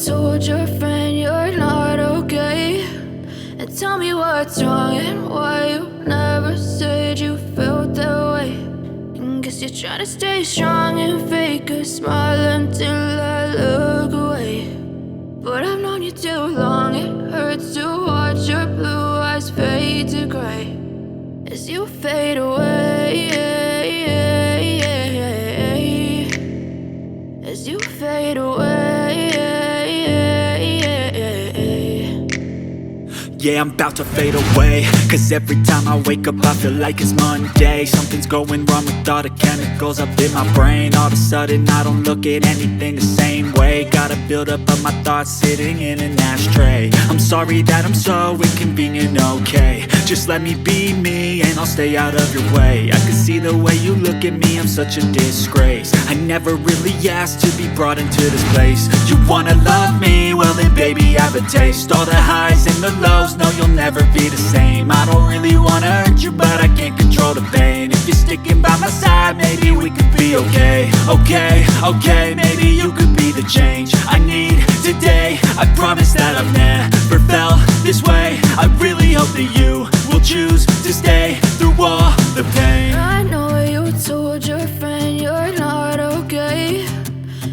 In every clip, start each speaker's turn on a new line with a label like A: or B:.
A: told your friend you're not okay, and tell me what's wrong and why you never said you felt that way. And guess you're trying to stay strong and fake a smile until I look away. But I've known you too long, it hurts to watch your blue eyes fade to gray as you fade away, as you fade away.
B: Yeah, I'm about to fade away, cause every time I wake up I feel like it's Monday. Something's going wrong with all the chemicals up in my brain. All of a sudden I don't look at anything the same way. Gotta build up of my thoughts sitting in an ashtray. I'm sorry that I'm so inconvenient, okay. Just let me be me and I'll stay out of your way. I can see the way you look at me, I'm such a disgrace. I never really asked to be brought into this place. You wanna love me? Well then baby have a taste. All the highs and the lows, no you'll never be the same. I don't really wanna hurt you but I can't control the pain. If you're sticking by my side maybe we could be okay. Okay, maybe you could be the change I need today. I promise that I've never felt this way. I really hope that you will choose to stay through all the pain.
A: I know you told your friend you're not okay,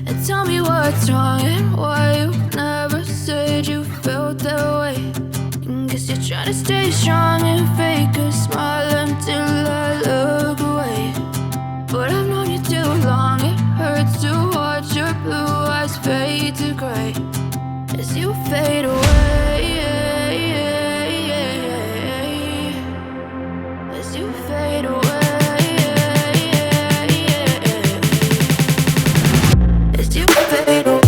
A: and tell me what's wrong and why you never said you felt that way. And guess you're trying to stay strong and fake a smile until I look away. But I've known you too long, it hurts to watch your blue eyes fade to gray as you fade away, as you fade away, as you fade away.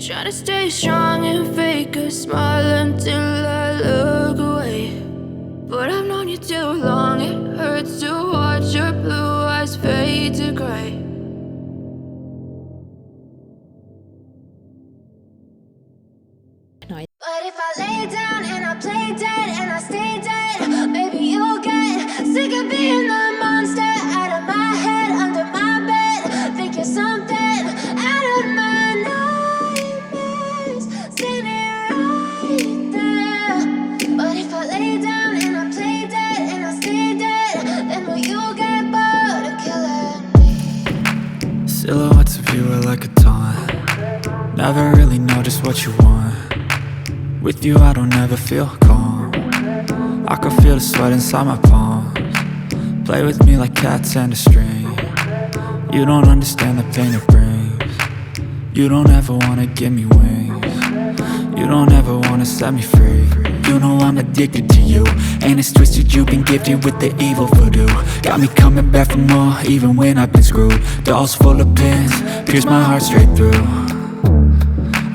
A: Try to stay strong and fake a smile until I look away. But I've known you too long, it hurts to watch your blue eyes fade to gray.
C: But if I lay down and I play dead and I stay dead, maybe you'll get sick of being the monster out of my head, under my bed. Think you're something out of my nightmares, standing right there. But if I lay down and I play dead and I stay dead, then will you get bored of killing me?
B: Silhouettes of you are like a taunt. Never really know just what you want. With you I don't ever feel calm. I can feel the sweat inside my palms. Play with me like cats and a string. You don't understand the pain it brings. You don't ever wanna give me wings. You don't ever wanna set me free. You know I'm addicted to you, and it's twisted, you've been gifted with the evil voodoo. Got me coming back for more, even when I've been screwed. Dolls full of pins, pierce my heart straight through.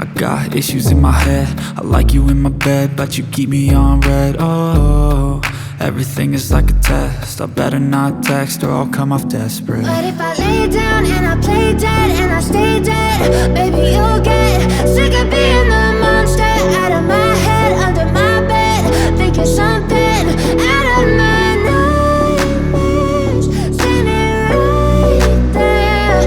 B: I got issues in my head, I like you in my bed, but you keep me on red. Oh, everything is like a test, I better not text or I'll come off desperate.
C: But if I lay down and I play dead and I stay dead, baby you'll get sick of being the monster out of my head, under my bed, thinking something out of my nightmares, standing right there.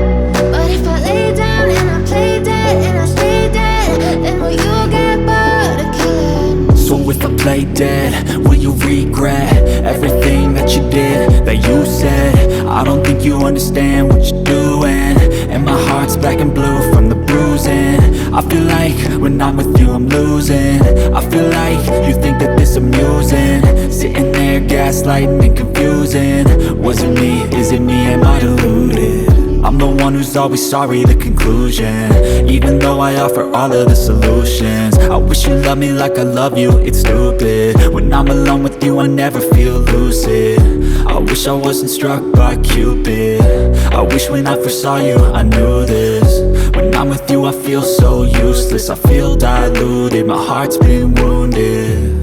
C: But if I lay down and I play dead and I stay dead, then will you get bored of killing me?
B: So if I play dead, will you regret everything that you did, that you said? I don't think you understand what you're doing, and my heart's black and blue from the bruising. I feel like when I'm with you I'm losing. I feel like you think that this amusing, sitting there gaslighting and confusing. Was it me? Is it me? Am I deluded? I'm the one who's always sorry, the conclusion, even though I offer all of the solutions. I wish you loved me like I love you, it's stupid. When I'm alone with you I never feel lucid. I wish I wasn't struck by Cupid. I wish when I first saw you I knew this. When I'm with you I feel so useless, I feel diluted, my heart's been wounded.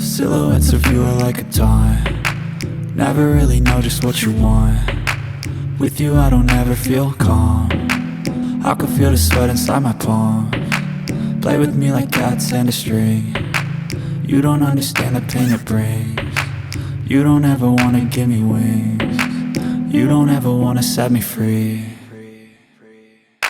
B: Silhouettes of you are like a taunt, never really know just what you want. With you I don't ever feel calm, I can feel the sweat inside my palm. Play with me like cats and a string, you don't understand the pain it brings. You don't ever wanna give me wings, you don't ever wanna set me free.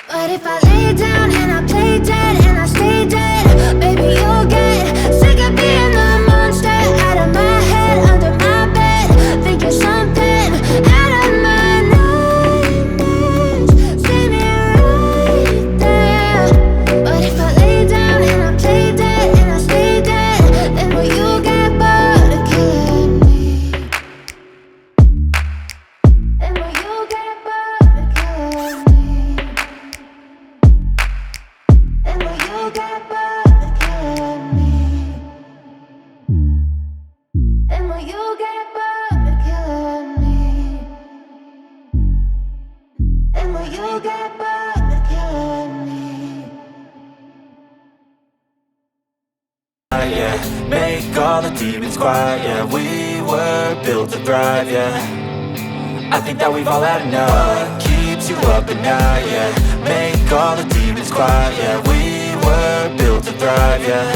C: But if I lay down and I play dead and I stay dead, baby you'll get sick of being the monster out of my head, under my bed, thinking something out of my nightmares, standing right there. But if I lay down and I play dead and I stay dead, then will you get bored of killing me? Then will you get bored of killing me? And will you get bored of killing me? And will you get bored of killing me? And will you get bored of killing me?
B: Yeah, make all the demons quiet, yeah, we were built to thrive, yeah. I think that we've all had enough. What keeps you up at night, yeah, make all the demons quiet, yeah, we were built to thrive, yeah.